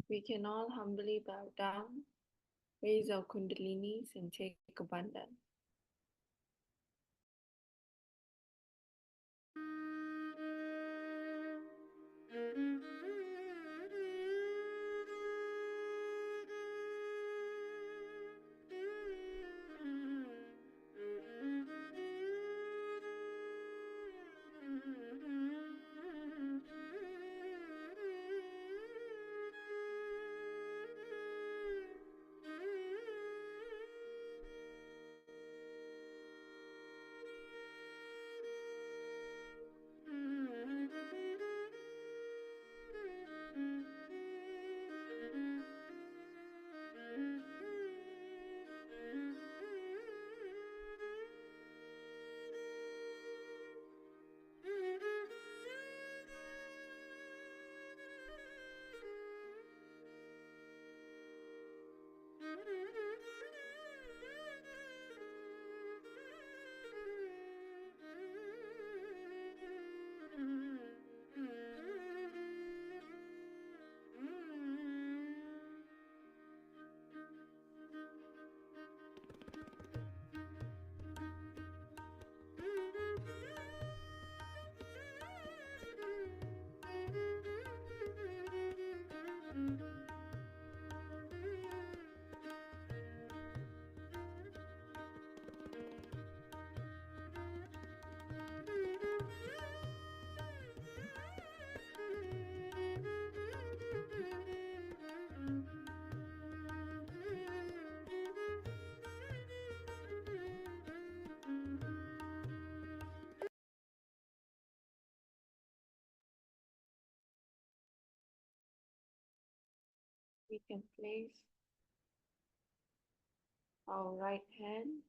We can all humbly bow down, raise our kundalinis, and take a bandhan. We can place our right hand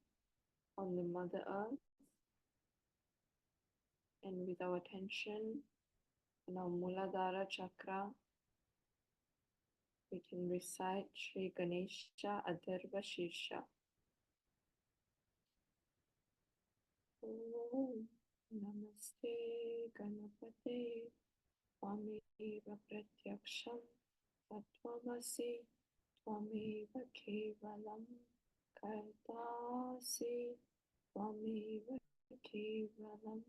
on the Mother Earth and with our attention on our Muladhara chakra, we can recite Shri Ganesha Adharva Shirsha. Om Namaste Ganapate Tvameva Pratyaksham Tattvamasi Tvameva Kevalam Kartasi Tvameva Kevalam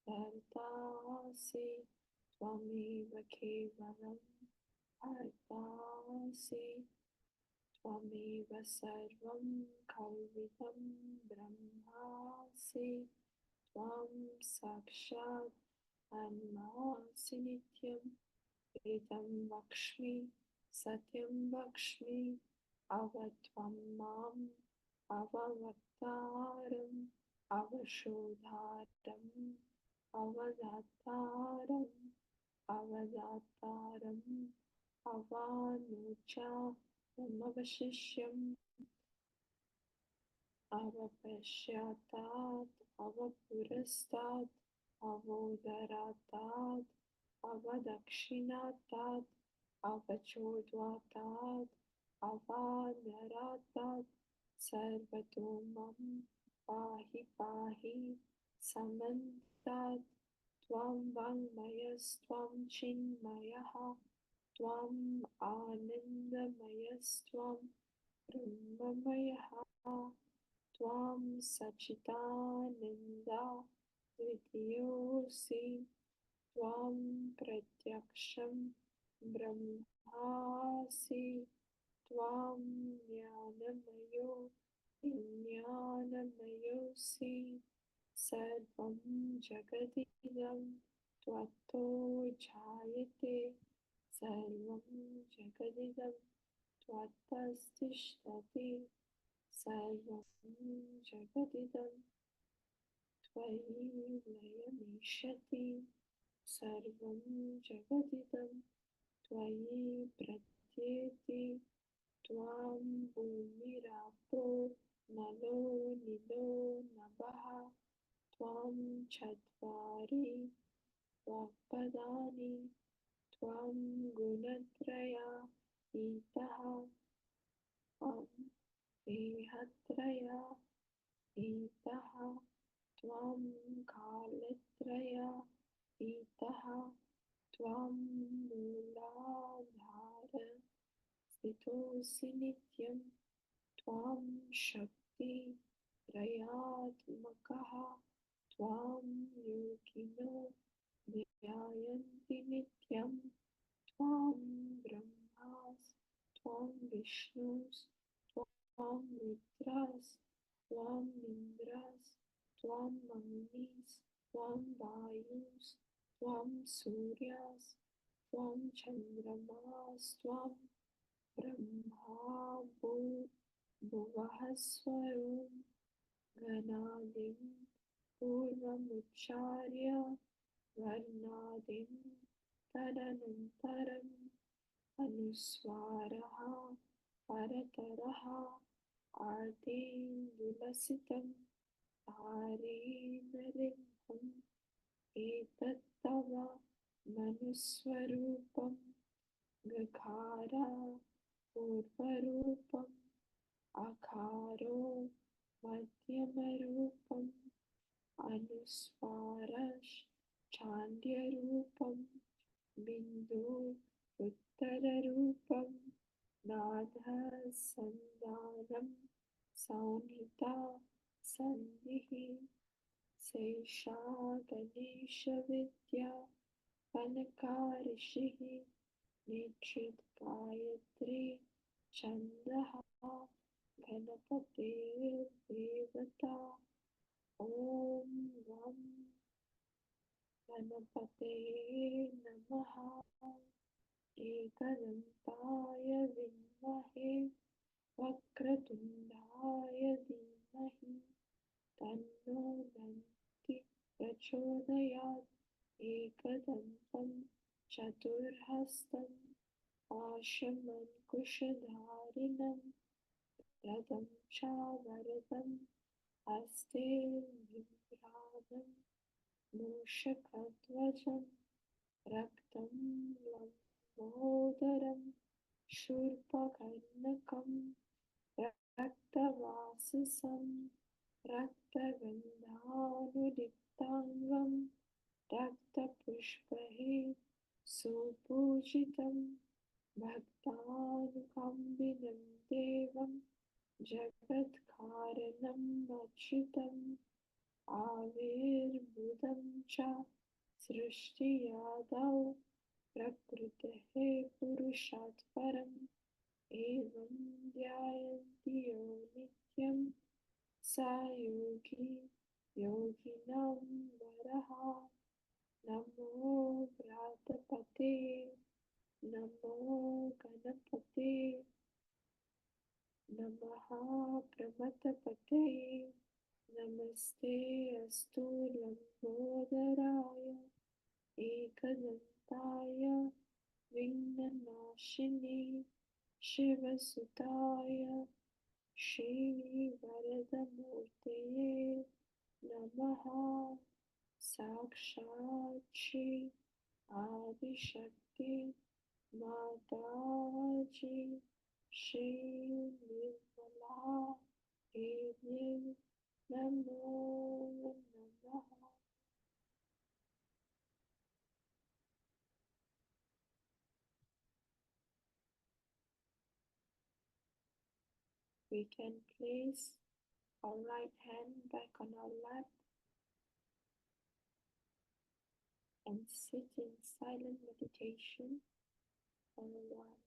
Kartasi Tvameva Kevalam Kartasi Tvameva Sarvam Kalvidam Brahmasi Tvam Sakshat Anmasi Nityam Vedam Vakshmi Satyam Vakshmi Avatvam Mam Avavaktaram Avashodharam Avadataram Avadataram Avanucha Avashishyam Avapashyatat Avapurastat Avodaratat Avadakshinatat Avachodvatat Avanaratat Sarvatomam Pahi Pahi Samantat Tvam Vangmayastvam Chinmayaha Tvam Anandamayastvam Brahmamayaha Tvam Sachidananda Vidyosi Tvam Pratyaksham Brahmasi Tvam Jnanamayo Vijnanamayosi Sarvam Jagadidam Tvato Jayate Sarvam Jagadidam Tvatastishthati Sarvam Jagadidam Tvayi Layamishati Sarvam Jagadidam Tvayi Pratyeti Tvam Bhumirapo Nalo Nilo Nabaha Tvam Chatvari Vapadani Tvam Gunatraya Itaha Tvam Dehatraya Itaha Tvam Kalatraya Itaha Tvam Mooladhara स्थितोऽसि नित्यं त्वां शक्ति त्रयात्मकः त्वां योगिनो ध्यायन्ति नित्यं त्वां ब्रह्मास् त्वां विष्णुस् त्वां रुद्रास् त्वां इन्द्रास् त्वां अग्निस् त्वां वायुस् त्वां सूर्यास् त्वां चन्द्रमास् त्वां ब्रह्मा भुवः स्वरं गणादिं पूर्वमुच्चार्य वर्णादिं तदनन्तरम् अनुस्वारः परतरः आर्तेन्दुलसितं तारेण रिक्तम् एतत् तव मनुस्वरूपं गकारा पूर्वरूपम् आकारो मध्यमरूपम् अनुस्वारश्चान्द्यरूपं बिन्दु उत्तररूपं नादः सन्धानं संहिता सन्धिः सैषा गणेशविद्या कनकाऋषिः नेक्षित गायत्री छन्दः गणपतेर्देवता ॐ गं गणपतये नमः एकदन्ताय विद्महे वक्रतुण्डाय धीमहि तन्नो दन्ति प्रचोदयात् एकदन्तं चतुर्हस्तम् पाशमङ्कुशधारिणं रथं च वरदं हस्ते बिभ्राणं मूषकध्वजं रक्तं लम्बोदरं शूर्पकर्णकं रक्तवाससं रक्तगन्धानुलिप्ताङ्गं रक्तपुष्पैः सुपूजितं भक्तानुकम्बिनं देवं जगत्कारणं अच्युतम् आविर्भूतं च सृष्टियादौ प्रकृतेः पुरुषात् परम् एवं ध्यायन्ति यो नित्यं स योगी योगिनं वरः नमो व्रातपते नमो गणपते नमः प्रमथपते नमस्ते अस्तु लम्बोदराय एकदन्ताय विघ्ननाशिने शिवसुताय श्रीवरदमूर्तये नमः साक्षात् श्री आदिशक्ति माताजी श्री निर्मला देवी नमो नमः। We can place our right hand back on our lap and sit in silent meditation for a while.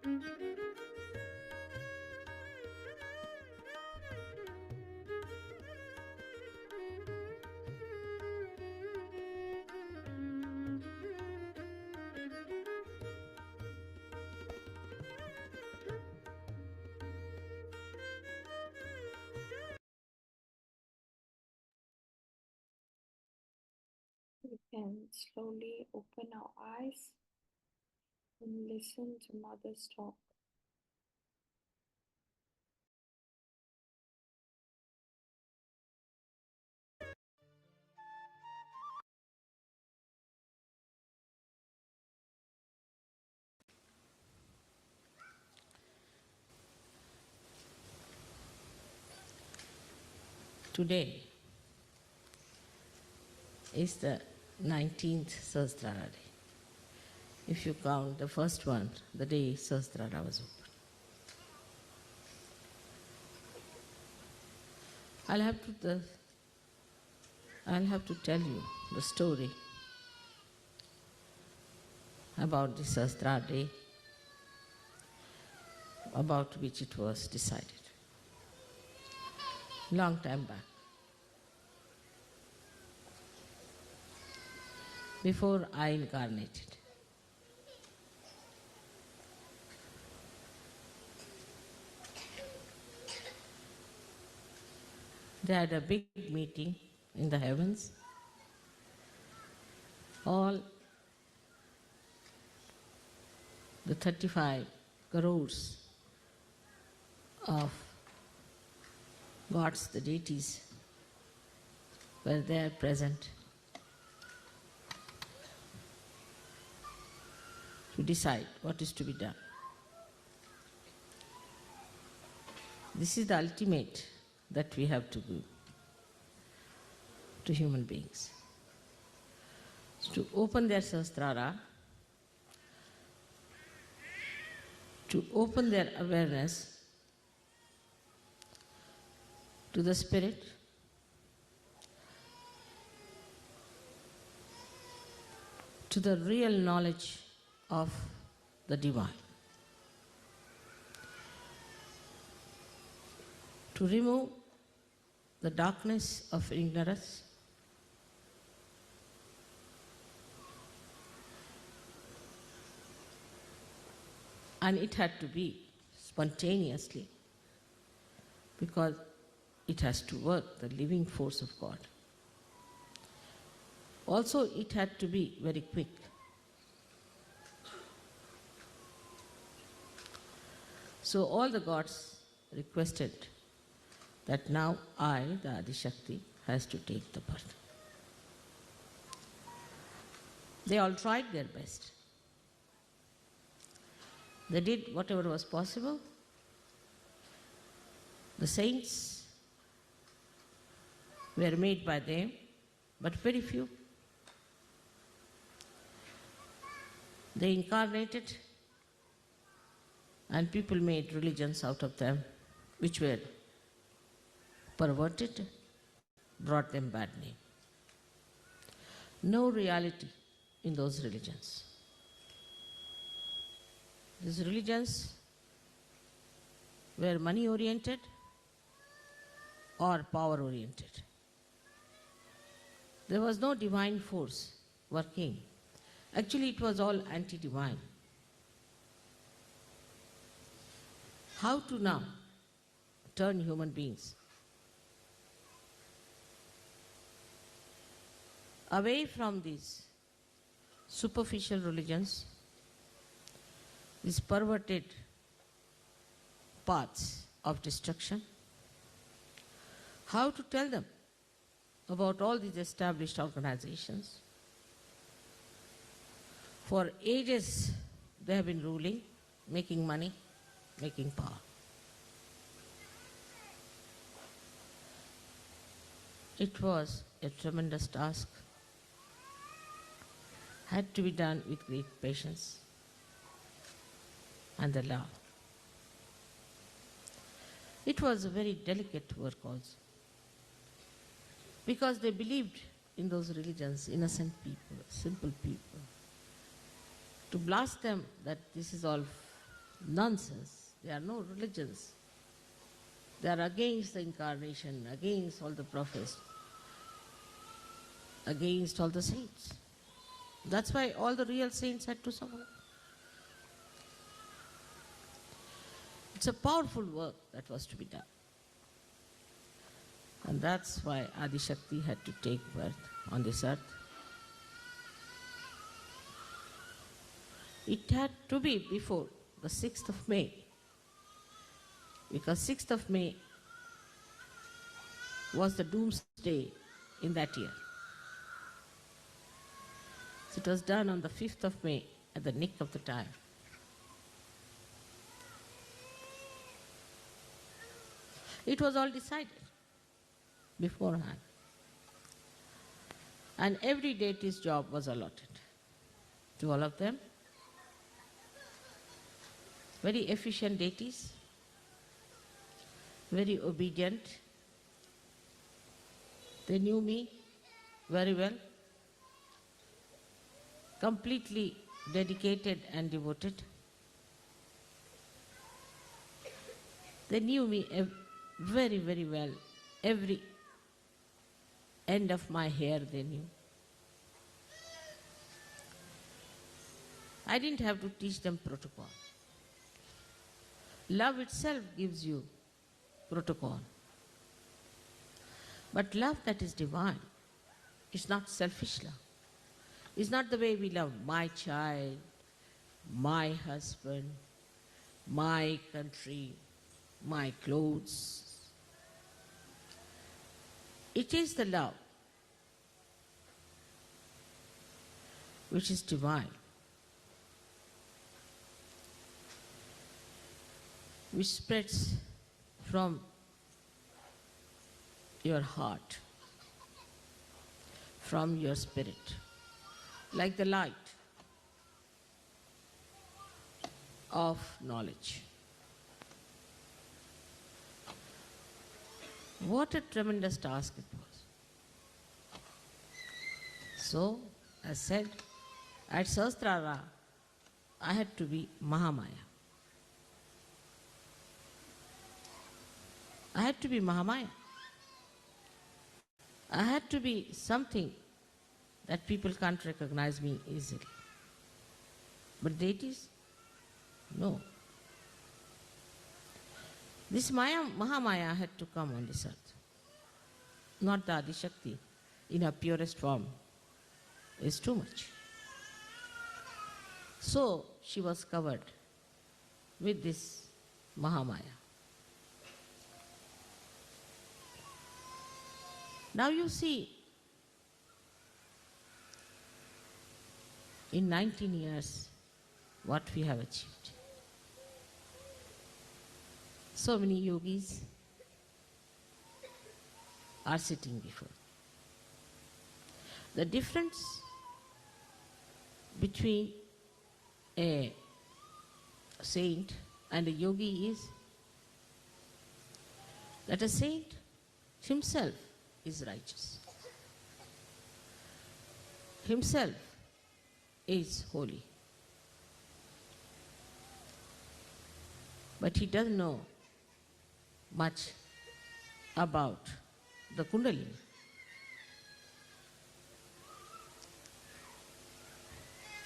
We can slowly open our eyes and listen to Mother's talk. Today is the 19th Sahasrara day. If you count the first one, the day Sahasrara was opened. I'll have to tell you the story about the Sahasrara day, about which it was decided long time back. Before I incarnated. They had a big meeting in the heavens. All the 35 crores of gods, the deities, were there present to decide what is to be done. This is the ultimate that we have to do to human beings. To open their sahasrara, to open their awareness to the Spirit, to the real knowledge of the Divine, to remove the darkness of ignorance, and it had to be spontaneously because it has to work, the living force of God. Also, it had to be very quick. So all the gods requested that now I, the Adi-Shakti, has to take the birth. They all tried their best. They did whatever was possible. The saints were made by them, but very few. They incarnated, and people made religions out of them, which were perverted, brought them bad name. No reality in those religions. These religions were money-oriented or power-oriented. There was no divine force working. Actually, it was all anti-divine. How to now turn human beings away from these superficial religions, these perverted paths of destruction? How to tell them about all these established organizations? For ages they have been ruling, making money, making power. It was a tremendous task, had to be done with great patience and the love. It was a very delicate work also, because they believed in those religions, innocent people, simple people. To blast them that this is all nonsense. There are no religions. They are against the incarnation, against all the prophets, against all the saints. That's why all the real saints had to suffer. It's a powerful work that was to be done. And that's why Adi Shakti had to take birth on this earth. It had to be before the 6th of May, because 6th of May was the doomsday in that year. So it was done on the 5th of May at the nick of the time. It was all decided beforehand. And every deity's job was allotted to all of them. Very efficient deities, very obedient. They knew me very well, completely dedicated and devoted. They knew me very, very well. Every end of my hair they knew. I didn't have to teach them protocol. Love itself gives you protocol. But love that is divine is not selfish love. It's not the way we love my child, my husband, my country, my clothes. It is the love which is divine, which spreads from your heart, from your spirit, like the light of knowledge. What a tremendous task it was. So, as said, at Sahasrara, I had to be Mahamaya. I had to be Mahamaya. I had to be something that people can't recognize me easily. But deities, no. This Mahamaya had to come on this earth, not the Adi Shakti in her purest form. Is too much. So she was covered with this Mahamaya. Now you see, in 19 years, what we have achieved. So many yogis are sitting before. The difference between a saint and a yogi is that a saint himself is righteous. Himself is holy. But he doesn't know much about the Kundalini.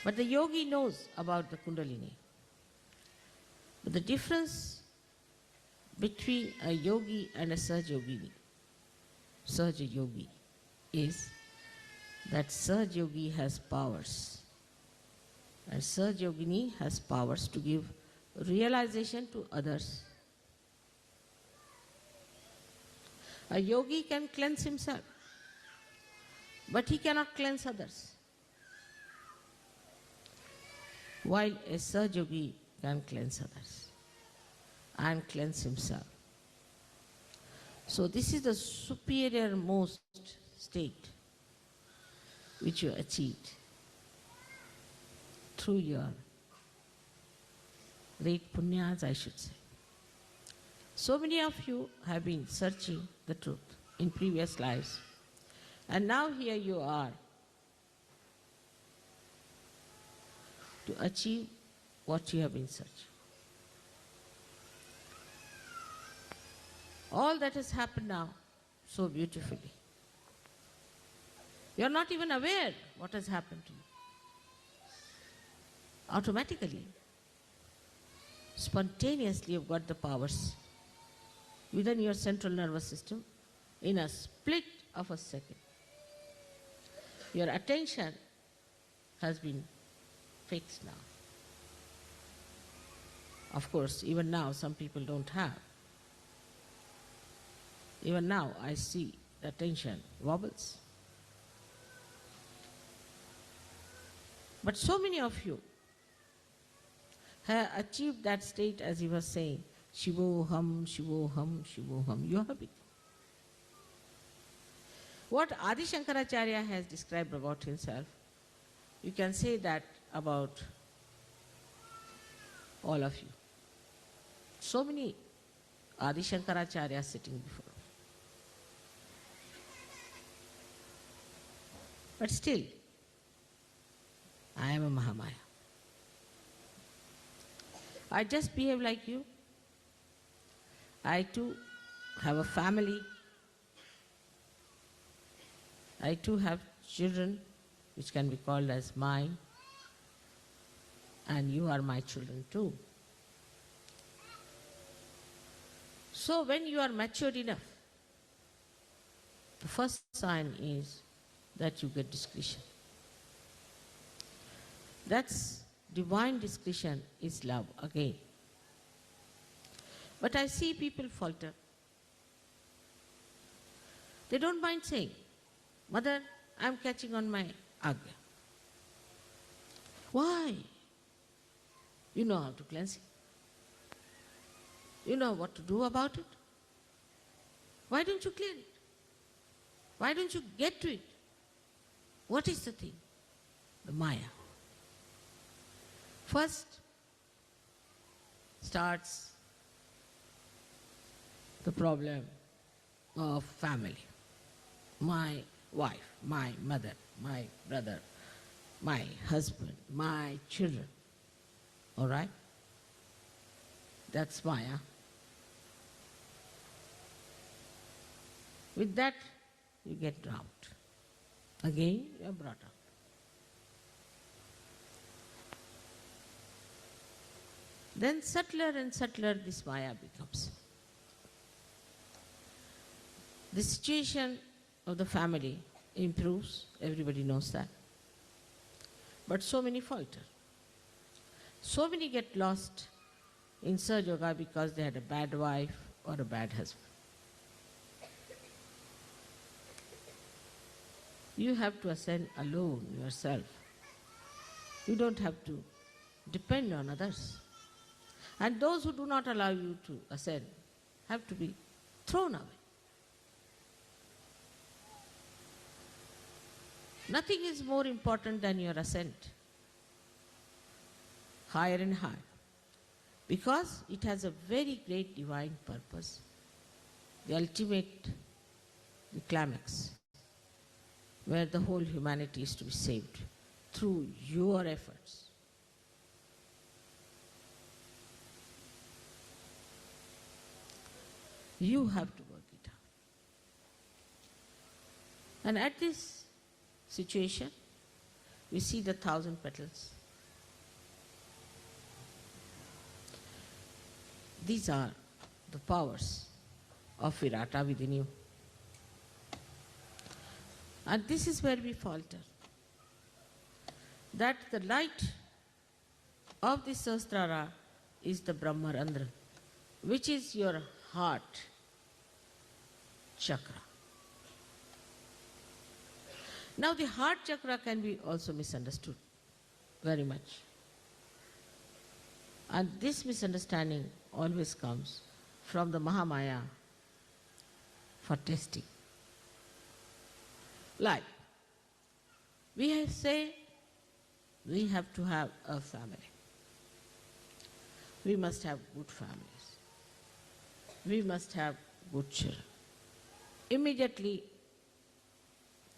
But the yogi knows about the Kundalini. But the difference between a yogi and a Sahaja Yogi is that Sahaja Yogi has powers. And Sahaja Yogini has powers to give realization to others. A yogi can cleanse himself, but he cannot cleanse others. While a Sahaja Yogi can cleanse others and cleanse himself. So this is the superior most state which you achieved through your great punyas, I should say. So many of you have been searching the truth in previous lives, and now here you are to achieve what you have been searching. All that has happened now so beautifully. You are not even aware what has happened to you. Automatically, spontaneously, you've got the powers within your central nervous system in a split of a second. Your attention has been fixed now. Of course, even now, some people don't have. Even now, I see the attention wobbles. But so many of you have achieved that state, as he was saying, Shivoham, Shivoham, Shivoham. You have it. What Adi Shankaracharya has described about himself, you can say that about all of you. So many Adi Shankaracharya sitting before. But still, I am a Mahamaya. I just behave like you. I too have a family. I too have children which can be called as mine. And you are my children too. So when you are matured enough, the first sign is that you get discretion. That's divine discretion is love again. But I see people falter. They don't mind saying, Mother, I'm catching on my agya. Why? You know how to cleanse it. You know what to do about it. Why don't you clear it? Why don't you get to it? What is the thing? The Maya. First starts the problem of family. My wife, my mother, my brother, my husband, my children. All right? That's Maya. With that, you get drowned. Again, you are brought up. Then subtler and subtler this Maya becomes. The situation of the family improves, everybody knows that. But so many falter. So many get lost in Sahaja Yoga because they had a bad wife or a bad husband. You have to ascend alone yourself. You don't have to depend on others. And those who do not allow you to ascend have to be thrown away. Nothing is more important than your ascent, higher and higher, because it has a very great divine purpose, the ultimate, the climax, where the whole humanity is to be saved through your efforts. You have to work it out. And at this situation, we see the 1,000 petals. These are the powers of Virata within you. And this is where we falter. That the light of the Sahasrara is the Brahmarandra, which is your heart chakra. Now the heart chakra can be also misunderstood very much. And this misunderstanding always comes from the Mahamaya for testing. Like, we say we have to have a family. We must have good families. We must have good children. Immediately,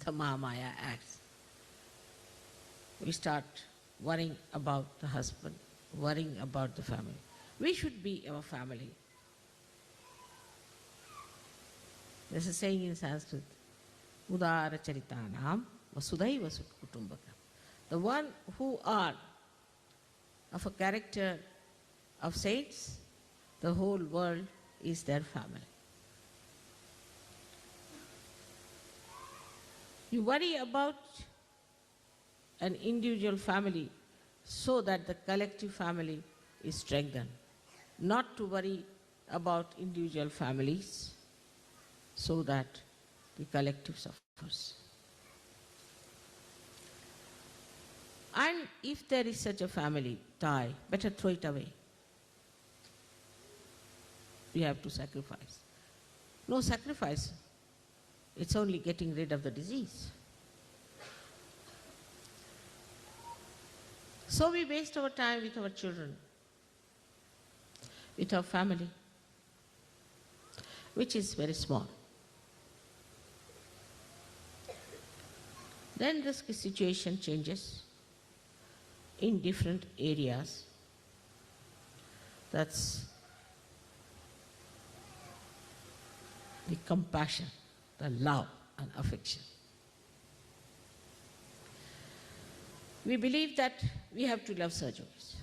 the Mahamaya acts. We start worrying about the husband, worrying about the family. We should be our family. There's a saying in Sanskrit, Udara Charitanam Vasudhaiva Kutumbakam. The one who are of a character of saints, the whole world is their family. You worry about an individual family so that the collective family is strengthened, not to worry about individual families so that the collective suffers. And if there is such a family tie, better throw it away. We have to sacrifice. No sacrifice. It's only getting rid of the disease. So we waste our time with our children, with our family, which is very small. Then the situation changes in different areas. That's the compassion, the love and affection. We believe that we have to love Sahajogis.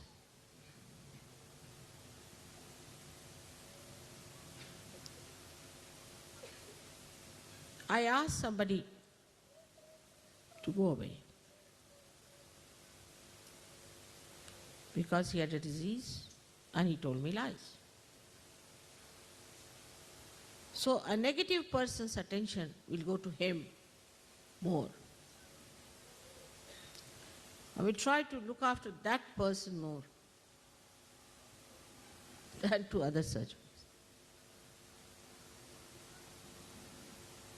I asked somebody to go away because he had a disease and he told me lies. So a negative person's attention will go to him more. I will try to look after that person more than to other Sahajogis.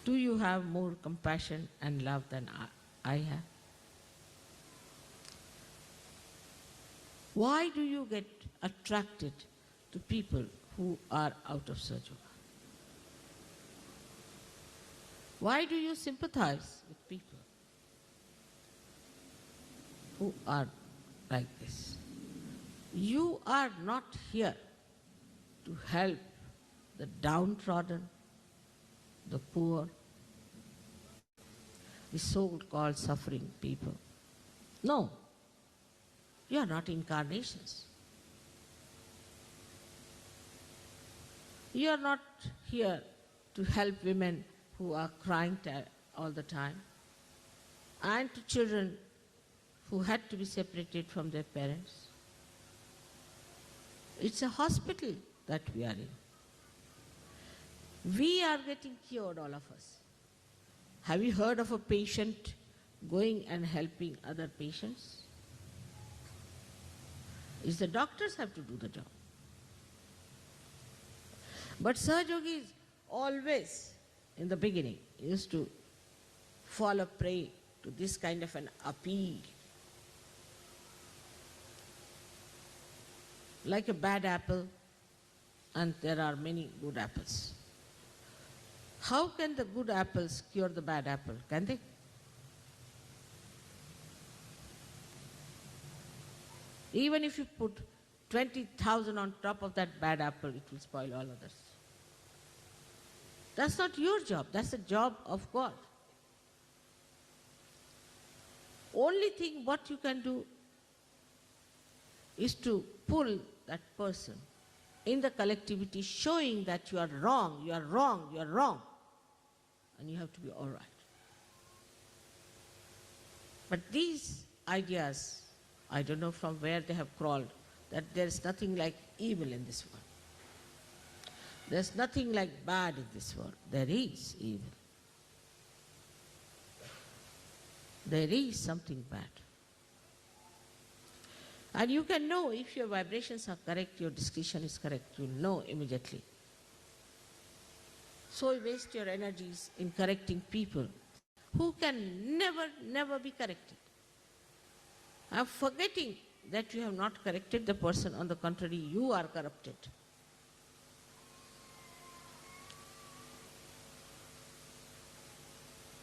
Do you have more compassion and love than I have? Why do you get attracted to people who are out of Sahajoga? Why do you sympathize with people who are like this? You are not here to help the downtrodden, the poor, the so-called suffering people. No, you are not incarnations. You are not here to help women who are crying all the time, and to children who had to be separated from their parents. It's a hospital that we are in. We are getting cured, all of us. Have you heard of a patient going and helping other patients? It's the doctors have to do the job. But Sahajogis always, in the beginning, used to fall a prey to this kind of an appeal. Like a bad apple, and there are many good apples. How can the good apples cure the bad apple? Can they? Even if you put 20,000 on top of that bad apple, it will spoil all others. That's not your job, that's the job of God. Only thing what you can do is to pull that person in the collectivity, showing that you are wrong, you are wrong, you are wrong, and you have to be all right. But these ideas, I don't know from where they have crawled, that there is nothing like evil in this world. There's nothing like bad in this world. There is evil. There is something bad. And you can know if your vibrations are correct, your discretion is correct, you'll know immediately. So you waste your energies in correcting people who can never be corrected. I'm forgetting that you have not corrected the person. On the contrary, you are corrupted.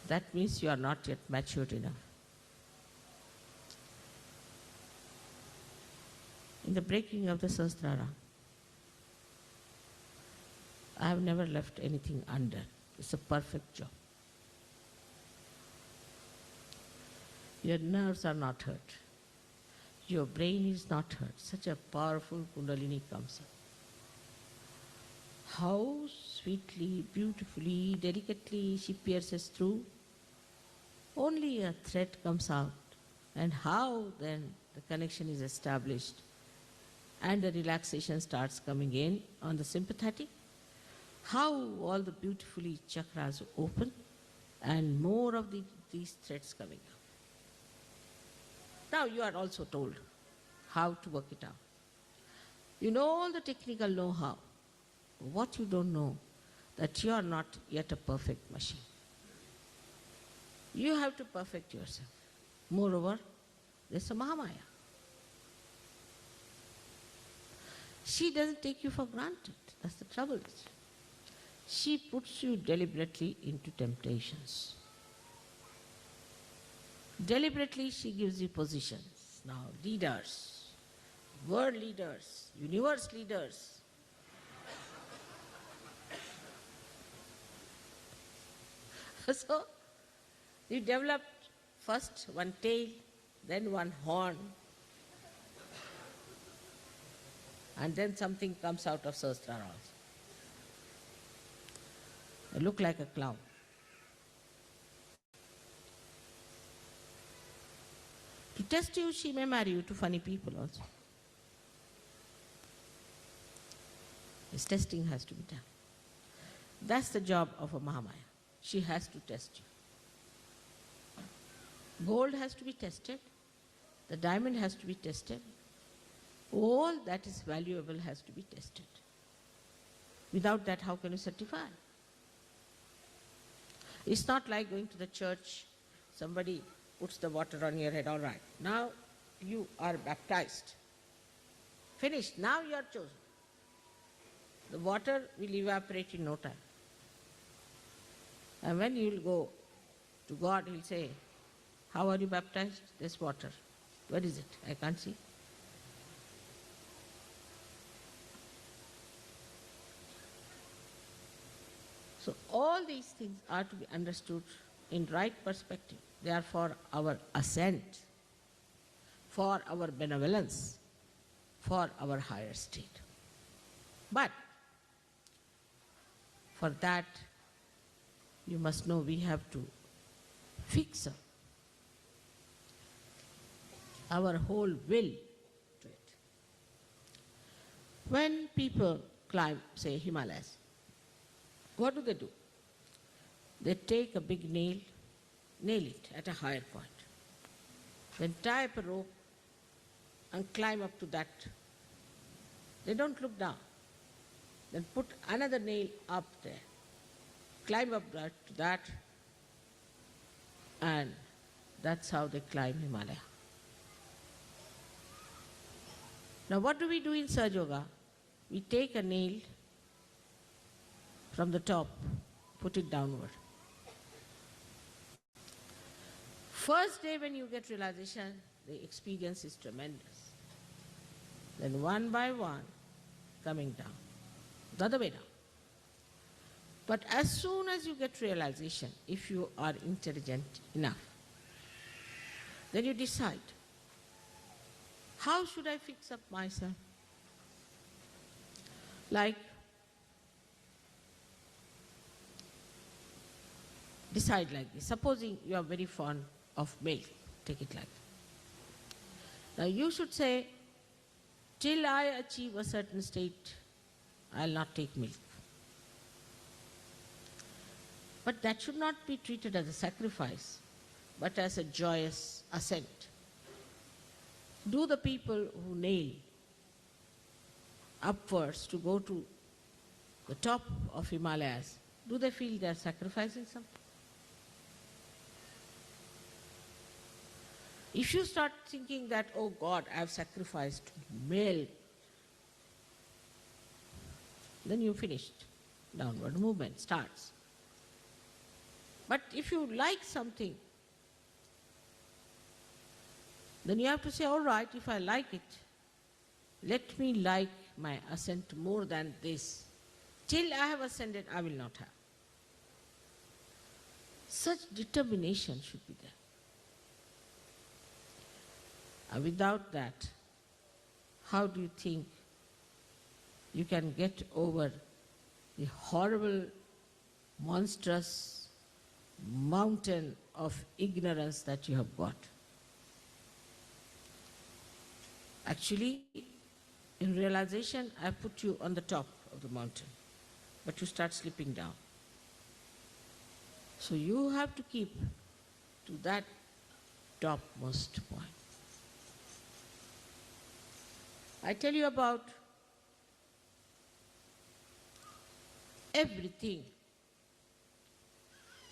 That means you are not yet matured enough. In the breaking of the Sahasrara, I have never left anything undone. It's a perfect job. Your nerves are not hurt. Your brain is not hurt. Such a powerful Kundalini comes up. How sweetly, beautifully, delicately she pierces through. Only a thread comes out. And how then the connection is established and the relaxation starts coming in on the sympathetic. How all the beautifully chakras open and more of these threads coming out. Now you are also told how to work it out. You know all the technical know-how. What you don't know, that you are not yet a perfect machine. You have to perfect yourself. Moreover, there's a Mahamaya. She doesn't take you for granted. That's the trouble. She puts you deliberately into temptations. Deliberately she gives you positions. Now, leaders, world leaders, universe leaders. So, you developed first one tail, then one horn, and then something comes out of Sahasrara also. You look like a clown. To test you, she may marry you to funny people also. This testing has to be done. That's the job of a Mahamaya. She has to test you. Gold has to be tested. The diamond has to be tested. All that is valuable has to be tested. Without that, how can you certify? It's not like going to the church, somebody puts the water on your head, all right. Now you are baptized. Finished, now you are chosen. The water will evaporate in no time. And when you will go to God, He will say, how are you baptized? This water. Where is it? I can't see. So all these things are to be understood in right perspective. They are for our ascent, for our benevolence, for our higher state. But for that, you must know we have to fix our whole will to it. When people climb, say, Himalayas, what do? They take a big nail, nail it at a higher point, then tie up a rope and climb up to that. They don't look down. Then put another nail up there, climb up to that, and that's how they climb Himalaya. Now what do we do in Sahaja Yoga? We take a nail from the top, put it downward. First day when you get realization, the experience is tremendous. Then one by one, coming down, the other way down. But as soon as you get realization, if you are intelligent enough, then you decide, how should I fix up myself? Like, decide like this. Supposing you are very fond of milk, take it like that. Now you should say, till I achieve a certain state, I will not take milk. But that should not be treated as a sacrifice, but as a joyous ascent. Do the people who nail upwards to go to the top of Himalayas, do they feel they are sacrificing something? If you start thinking that, oh God, I have sacrificed milk, then you finished. Downward movement starts. But if you like something, then you have to say, all right, if I like it, let me like my ascent more than this. Till I have ascended, I will not have. Such determination should be there. And without that, how do you think you can get over the horrible, monstrous mountain of ignorance that you have got? Actually, in realization, I put you on the top of the mountain, but you start slipping down. So you have to keep to that topmost point. I tell you about everything.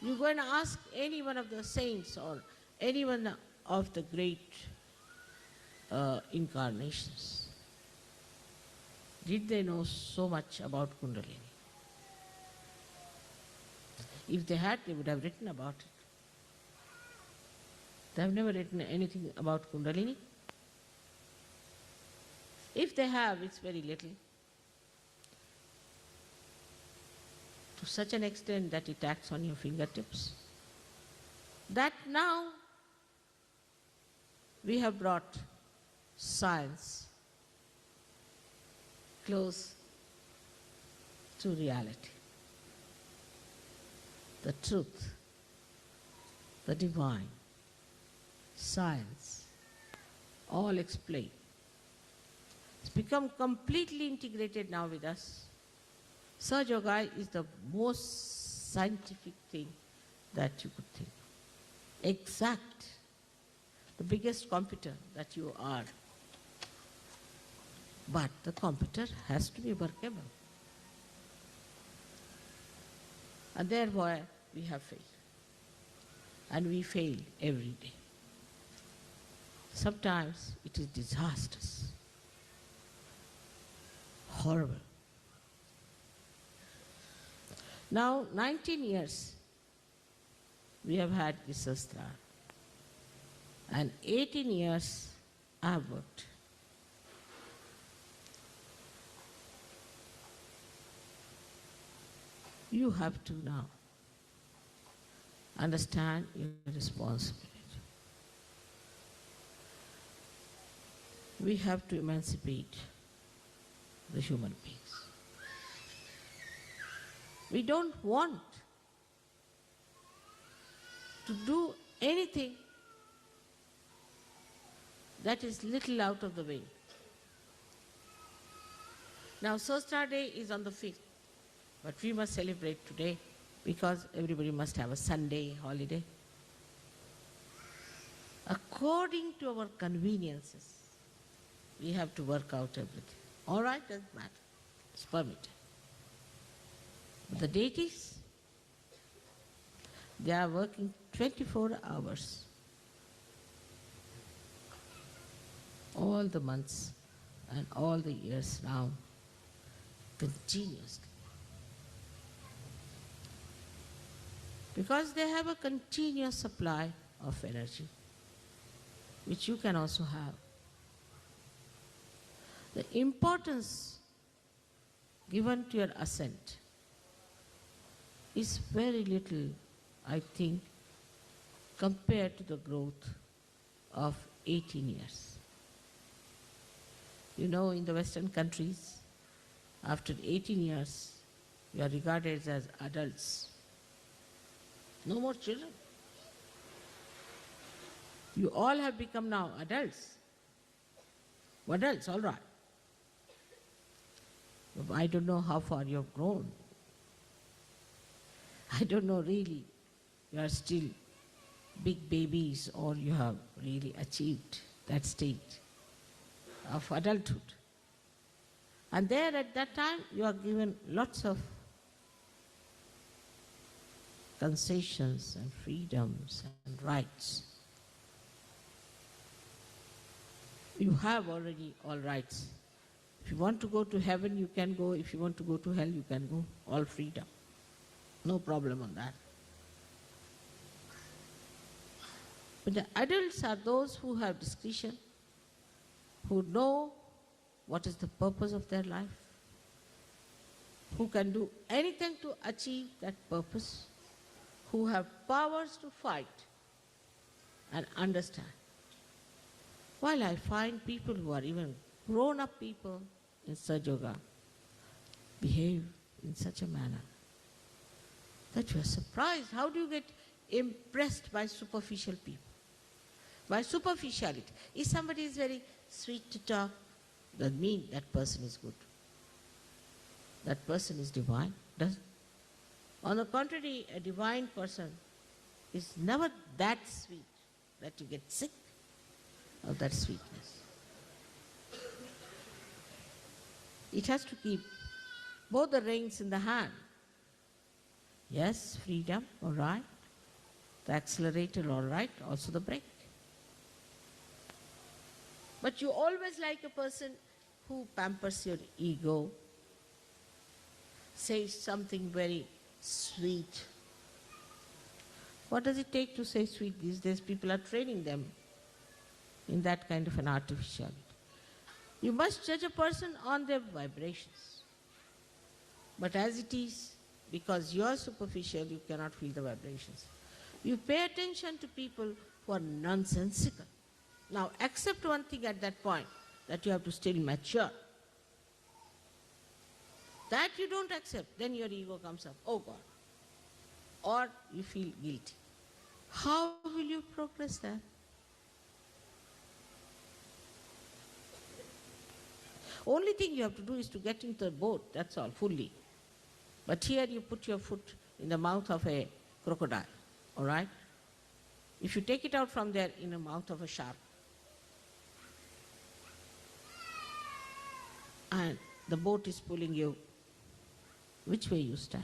You go and ask any one of the saints or any one of the great incarnations. Did they know so much about Kundalini? If they had, they would have written about it. They have never written anything about Kundalini. If they have, it's very little. To such an extent that it acts on your fingertips. That now we have brought science close to reality. The truth, the divine, science, all explained. It's become completely integrated now with us. Sahaja Yoga is the most scientific thing that you could think. Exact, the biggest computer that you are. But the computer has to be workable. And therefore we have failed. And we fail every day. Sometimes it is disastrous, horrible. Now 19 years we have had this Sastra, and 18 years I have worked. You have to now understand your responsibility. We have to emancipate the human beings. We don't want to do anything that is little out of the way. Now, Sastra Day is on the 5th, but we must celebrate today because everybody must have a Sunday holiday. According to our conveniences, we have to work out everything. All right, doesn't matter. It's permitted. But the deities, they are working 24 hours. All the months and all the years now, continuously. Because they have a continuous supply of energy, which you can also have. The importance given to your ascent is very little, I think, compared to the growth of 18 years. You know, in the Western countries, after 18 years, you are regarded as adults. No more children. You all have become now adults. Adults, all right. I don't know how far you have grown. I don't know really. You are still big babies or you have really achieved that state of adulthood. And there at that time you are given lots of concessions and freedoms and rights. You have already all rights. If you want to go to heaven, you can go. If you want to go to hell, you can go. All freedom. No problem on that. But the adults are those who have discretion, who know what is the purpose of their life, who can do anything to achieve that purpose, who have powers to fight and understand. While I find people who are even grown-up people in Sahaja Yoga behave in such a manner that you are surprised. How do you get impressed by superficial people? By superficiality. If somebody is very sweet to talk, doesn't mean that person is good. That person is divine. On the contrary, a divine person is never that sweet that you get sick of that sweetness. It has to keep both the reins in the hand. Yes, freedom, all right. The accelerator, all right. Also the brake. But you always like a person who pampers your ego, says something very sweet. What does it take to say sweet these days? People are training them in that kind of an artificiality. You must judge a person on their vibrations. But as it is, because you are superficial, you cannot feel the vibrations. You pay attention to people who are nonsensical. Now, accept one thing at that point, that you have to still mature. That you don't accept, then your ego comes up, oh God. Or you feel guilty. How will you progress there? Only thing you have to do is to get into the boat, that's all, fully. But here you put your foot in the mouth of a crocodile, all right? If you take it out from there in the mouth of a shark, and the boat is pulling you, which way you stand?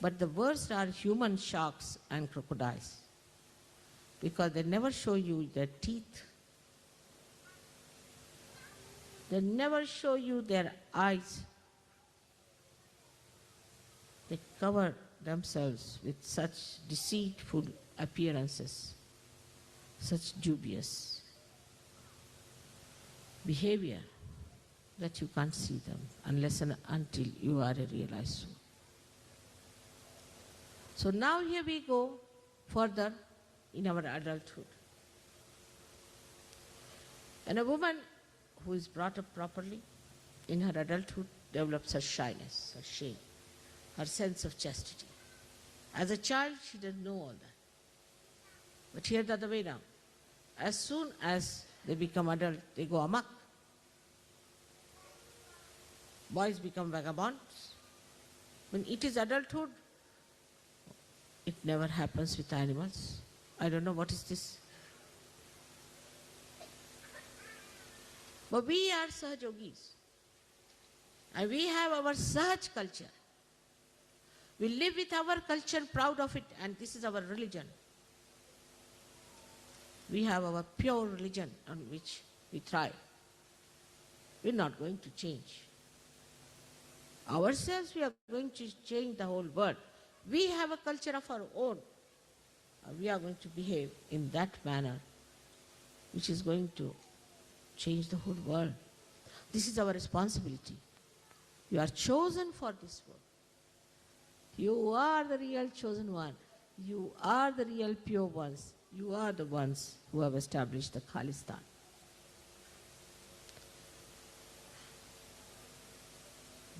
But the worst are human sharks and crocodiles, because they never show you their teeth. They never show you their eyes. They cover themselves with such deceitful appearances, such dubious behavior that you can't see them unless and until you are a realized soul. So now here we go further in our adulthood. And a woman who is brought up properly in her adulthood develops her shyness, her shame, her sense of chastity. As a child, she doesn't know all that. But here the other way now. As soon as they become adult, they go amok. Boys become vagabonds. When it is adulthood, it never happens with animals. I don't know what is this. But we are Sahajogis. And we have our Sahaj culture. We live with our culture, proud of it, and this is our religion. We have our pure religion on which we thrive. We're not going to change. Ourselves, we are going to change the whole world. We have a culture of our own. We are going to behave in that manner which is going to change the whole world. This is our responsibility. You are chosen for this world. You are the real chosen one. You are the real pure ones. You are the ones who have established the Khalistan.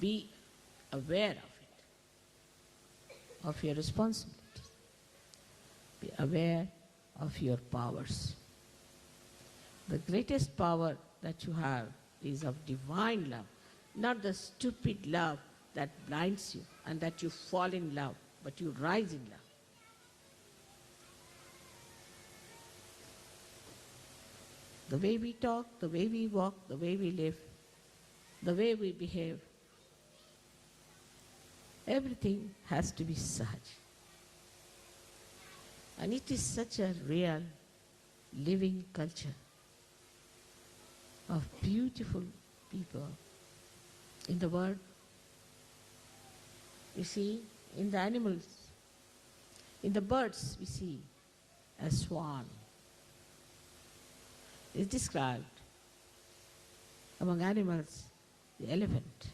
Be aware of it, of your responsibilities. Be aware of your powers. The greatest power that you have is of divine love, not the stupid love that blinds you and that you fall in love, but you rise in love. The way we talk, the way we walk, the way we live, the way we behave, everything has to be Sahaj. And it is such a real, living culture of beautiful people in the world. You see, in the animals, in the birds, we see a swan. Is described among animals, the elephant.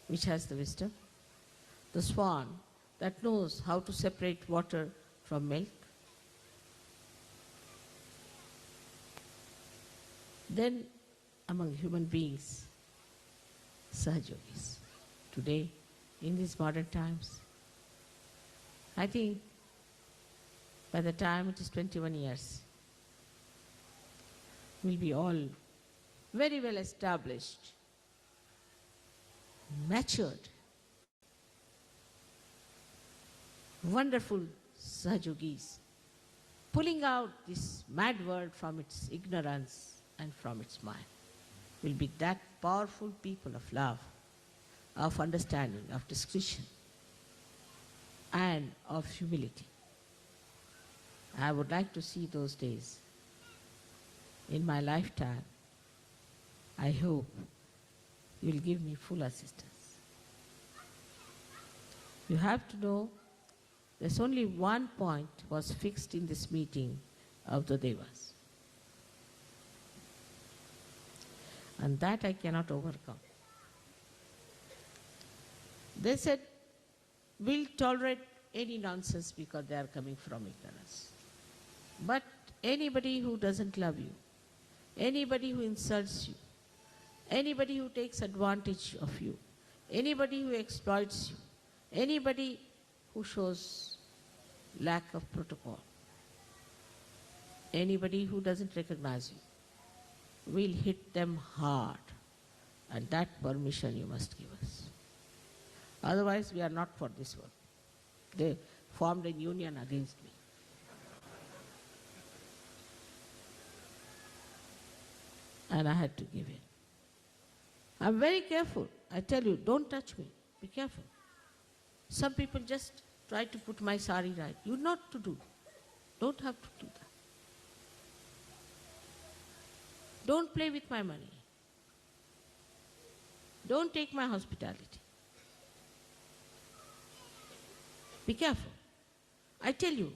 which has the wisdom, the swan that knows how to separate water from milk. Then among human beings, Sahajogis. Today, in these modern times, I think by the time it is 21 years, we'll be all very well established, matured, wonderful Sahajogis, pulling out this mad world from its ignorance and from its mind. Will be that powerful people of love, of understanding, of discretion, and of humility. I would like to see those days in my lifetime. I hope you will give me full assistance. You have to know there's only one point was fixed in this meeting of the Devas. And that I cannot overcome. They said, we'll tolerate any nonsense because they are coming from ignorance. But anybody who doesn't love you, anybody who insults you, anybody who takes advantage of you, anybody who exploits you, anybody who shows lack of protocol, anybody who doesn't recognize you, we'll hit them hard. And that permission you must give us. Otherwise, we are not for this work. They formed a union against me. And I had to give in. I'm very careful. I tell you, don't touch me. Be careful. Some people just try to put my sari right. You're not to do. Don't have to do that. Don't play with my money. Don't take my hospitality. Be careful. I tell you,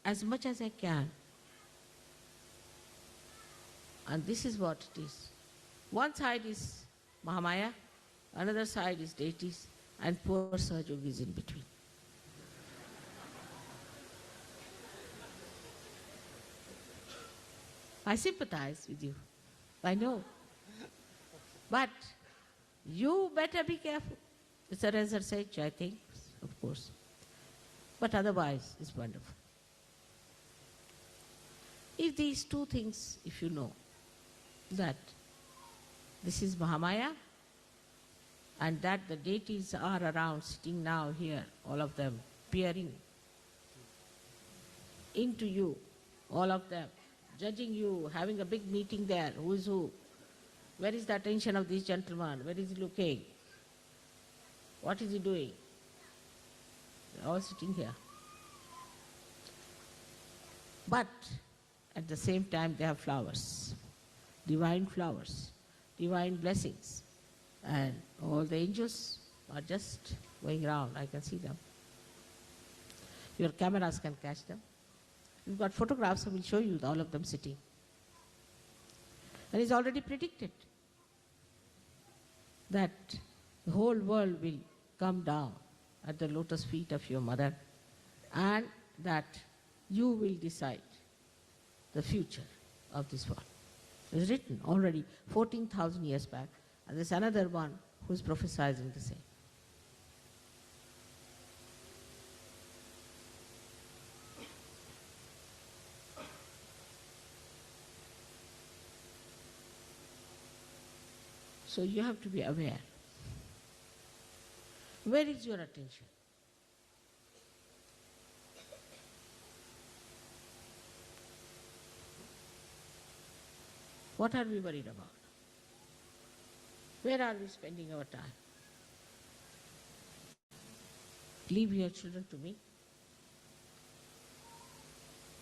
as much as I can. And this is what it is. One side is Mahamaya, another side is deities, and poor Sahajogis in between. I sympathize with you. I know. But you better be careful. It's a research, I think, of course. But otherwise, it's wonderful. If these two things, if you know, that this is Mahamaya, and that the deities are around, sitting now here, all of them, peering into you, all of them, judging you, having a big meeting there, who is who, where is the attention of this gentleman, where is he looking, what is he doing? They're all sitting here. But at the same time they have flowers, divine blessings. And all the angels are just going around. I can see them. Your cameras can catch them. We've got photographs, I will show you all of them sitting. And it's already predicted that the whole world will come down at the lotus feet of your mother, and that you will decide the future of this world. It's written already 14,000 years back, and there's another one who's prophesizing the same. So you have to be aware. Where is your attention? What are we worried about? Where are we spending our time? Leave your children to me.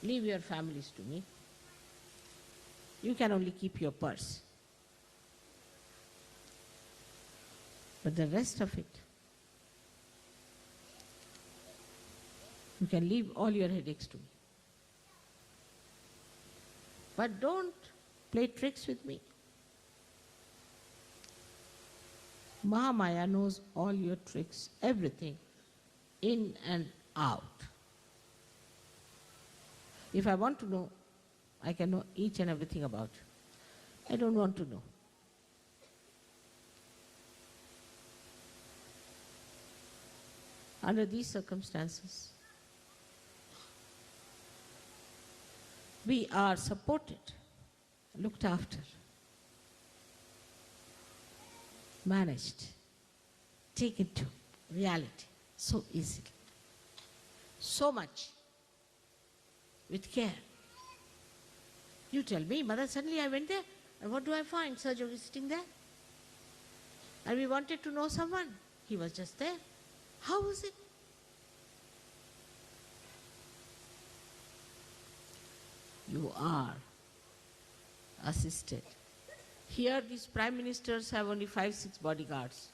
Leave your families to me. You can only keep your purse. But the rest of it, you can leave all your headaches to me. But don't play tricks with me. Mahamaya knows all your tricks, everything, in and out. If I want to know, I can know each and everything about you. I don't want to know. Under these circumstances, we are supported, looked after, managed, taken to reality so easily, so much, with care. You tell me, Mother, suddenly I went there, and what do I find? Sergio is sitting there. And we wanted to know someone. He was just there. How was it? You are assisted. Here these prime ministers have only 5-6 bodyguards.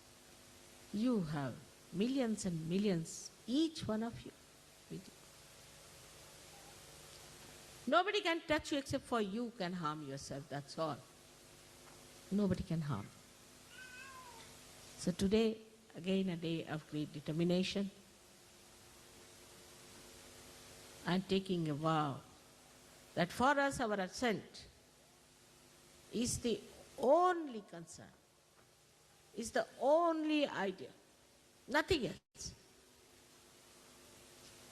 You have millions and millions, each one of you with you. Nobody can touch you except for you can harm yourself, that's all. Nobody can harm. So today, again a day of great determination. I'm taking a vow that for us our ascent is the only concern, is the only idea, nothing else.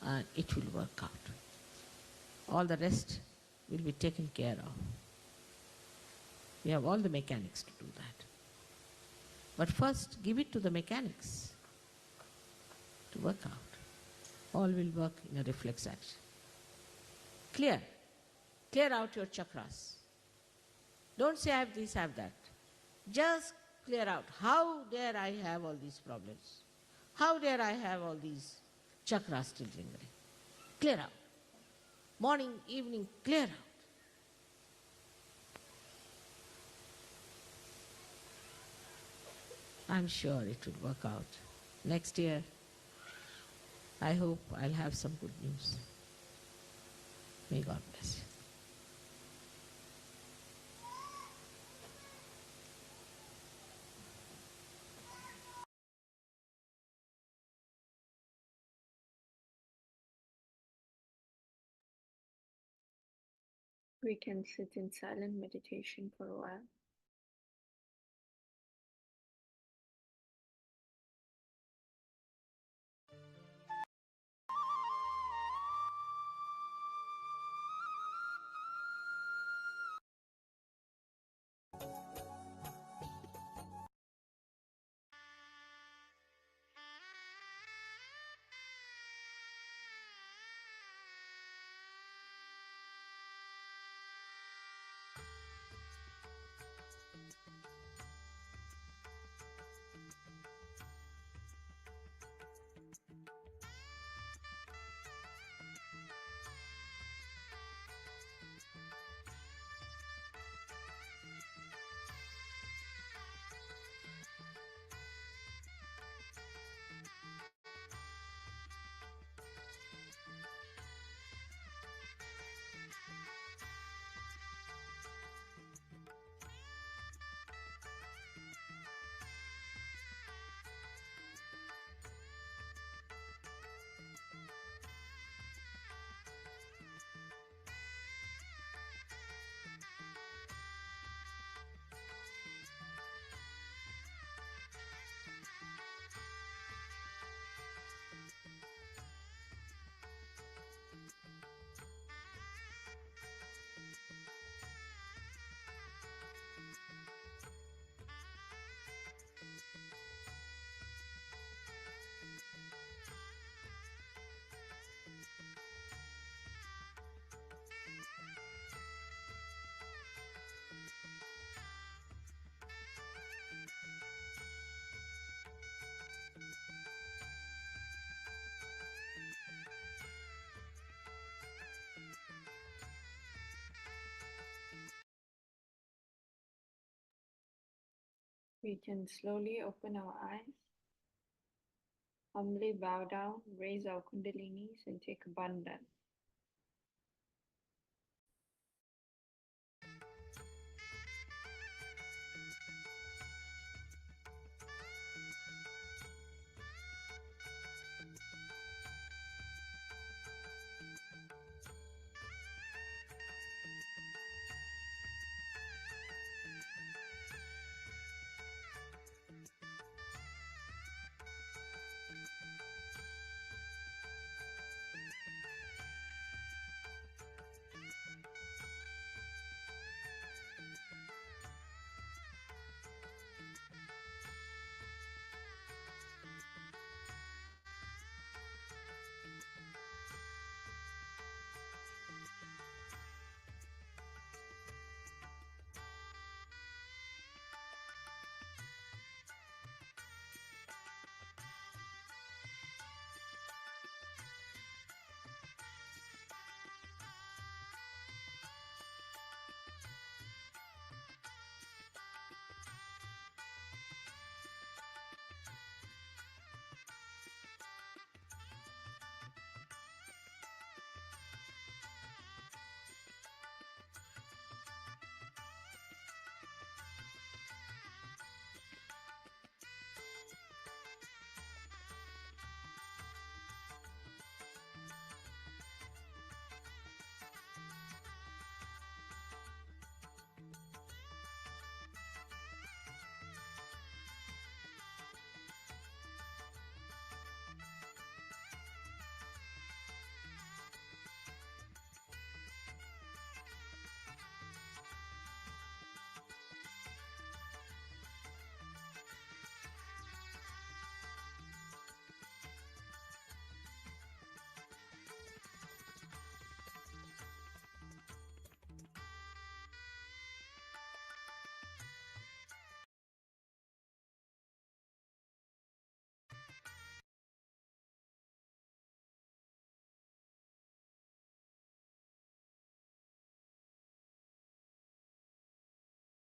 And it will work out. All the rest will be taken care of. We have all the mechanics to do that. But first, give it to the mechanics to work out. All will work in a reflex action. Clear. Clear out your chakras. Don't say I have this, I have that. Just clear out. How dare I have all these problems? How dare I have all these chakras still lingering? Clear out. Morning, evening, clear out. I'm sure it will work out. Next year, I hope I'll have some good news. May God bless you. We can sit in silent meditation for a while. We can slowly open our eyes, humbly bow down, raise our kundalinis, and take abundance.